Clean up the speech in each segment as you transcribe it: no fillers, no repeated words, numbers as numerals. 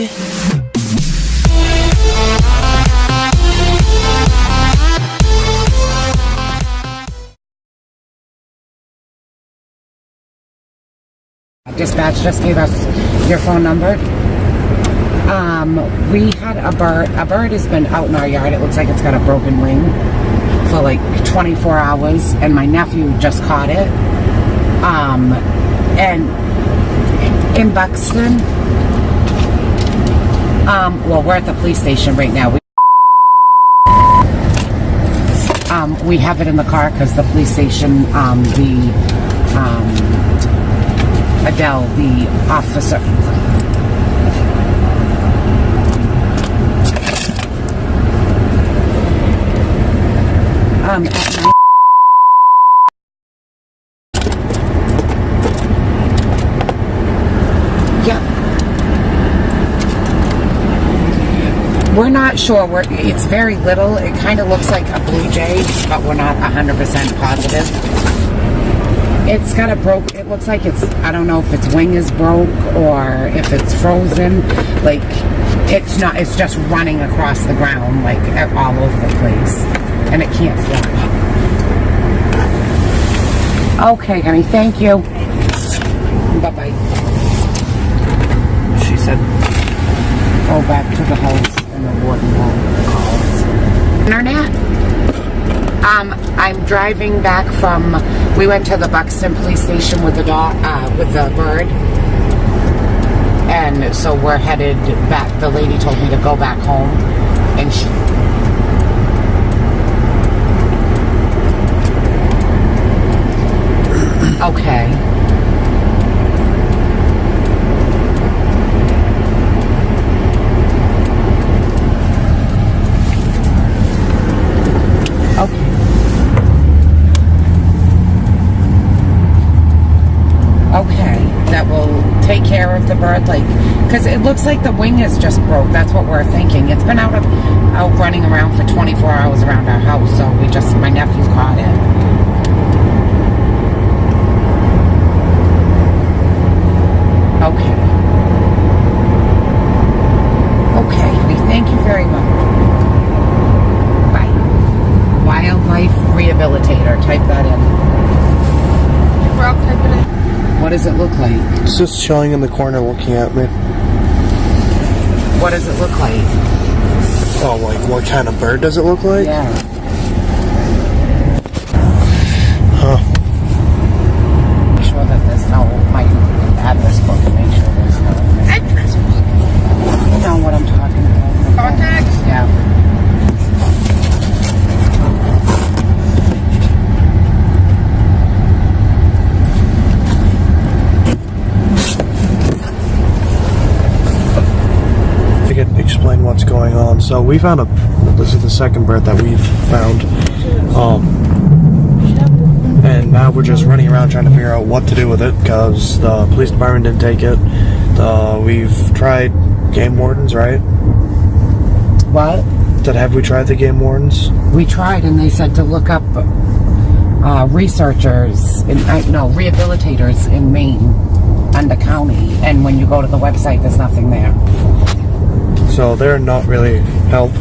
Bye. Dispatch just gave us your phone number. We had a bird. A bird has been out in our yard. It looks like it's got a broken wing for like 24 hours, and my nephew just caught it. And in Buxton, well, we're at the police station right now. We have it in the car because the police station, Adele, the officer. At night. Yeah. We're not sure. It's very little. It kind of looks like a blue jay, but we're not 100% positive. It's got a it looks like it's, I don't know if its wing is broke or if it's frozen. Like, it's not, it's just running across the ground, like, all over the place. And it can't fly. Okay, honey, thank you. Bye-bye. She said, go back to the house and the warden won't call us. Internet? I'm driving back from, we went to the Buxton police station with the dog, with the bird. And so we're headed back. The lady told me to go back home. And she... Okay. Okay, that will take care of the bird, like, because it looks like the wing is just broke. That's what we're thinking. It's been out running around for 24 hours around our house, so my nephew caught it. Okay. Okay, honey, thank you very much. Bye. Wildlife rehabilitator, type that in. We're all typing it. What does it look like? It's just chilling in the corner looking at me. What does it look like? Oh, like what kind of bird does it look like? Yeah. Huh. Make sure that there's no, my address book, and make sure there's no... Address book? You know what I'm talking about. Contacts? Yeah. Explain what's going on. So we found this is the second bird that we've found, and now we're just running around trying to figure out what to do with it because the police department didn't take it. We've tried game wardens, right? What? Have we tried the game wardens? We tried, and they said to look up researchers, rehabilitators in Maine under county, and when you go to the website, there's nothing there. So they're not really help,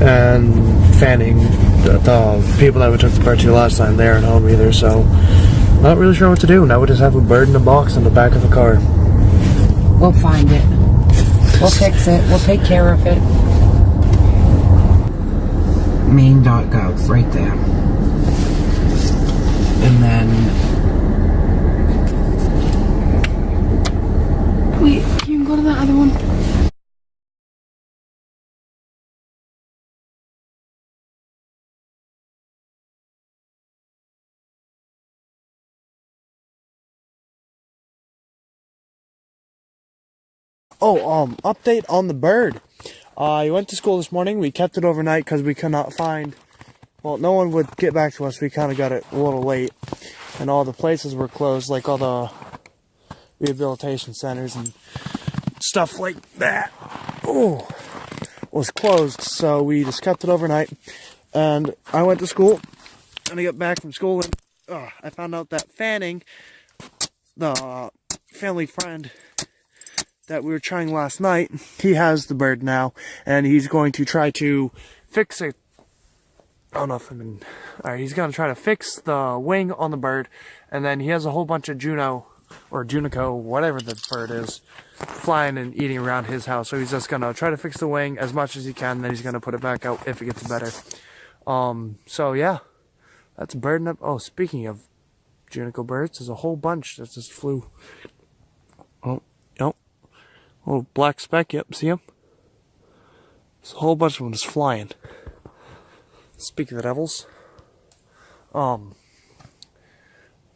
and fanning, the people that we took the bird to last time, they aren't home either, so not really sure what to do. Now we just have a bird in a box in the back of the car. We'll find it. We'll fix it. We'll take care of it. Maine.gov, right there. And then... Wait, can you go to the other one? Oh, update on the bird. I went to school this morning. We kept it overnight because we could not find... Well, no one would get back to us. We kind of got it a little late. And all the places were closed, like all the rehabilitation centers and stuff like that. Oh, was closed. So we just kept it overnight. And I went to school. And I got back from school and I found out that Fanning, the family friend that we were trying last night, he has the bird now, and he's going to try to fix it. I don't know if alright, he's going to try to fix the wing on the bird, and then he has a whole bunch of Juno, or Junico, whatever the bird is, flying and eating around his house. So he's just going to try to fix the wing as much as he can, then he's going to put it back out if it gets better. So yeah, that's a bird. Oh, speaking of Junico birds, there's a whole bunch that just flew. Oh, yep. Little black speck, yep, see him? There's a whole bunch of them just flying. Speaking of the devils.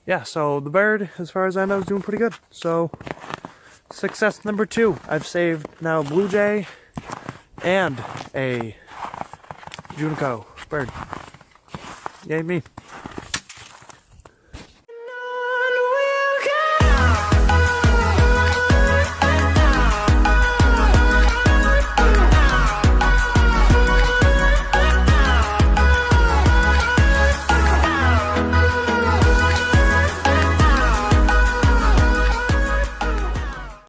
Yeah, so the bird, as far as I know, is doing pretty good. So, success number 2. I've saved now a blue jay and a Junico bird. Yay me.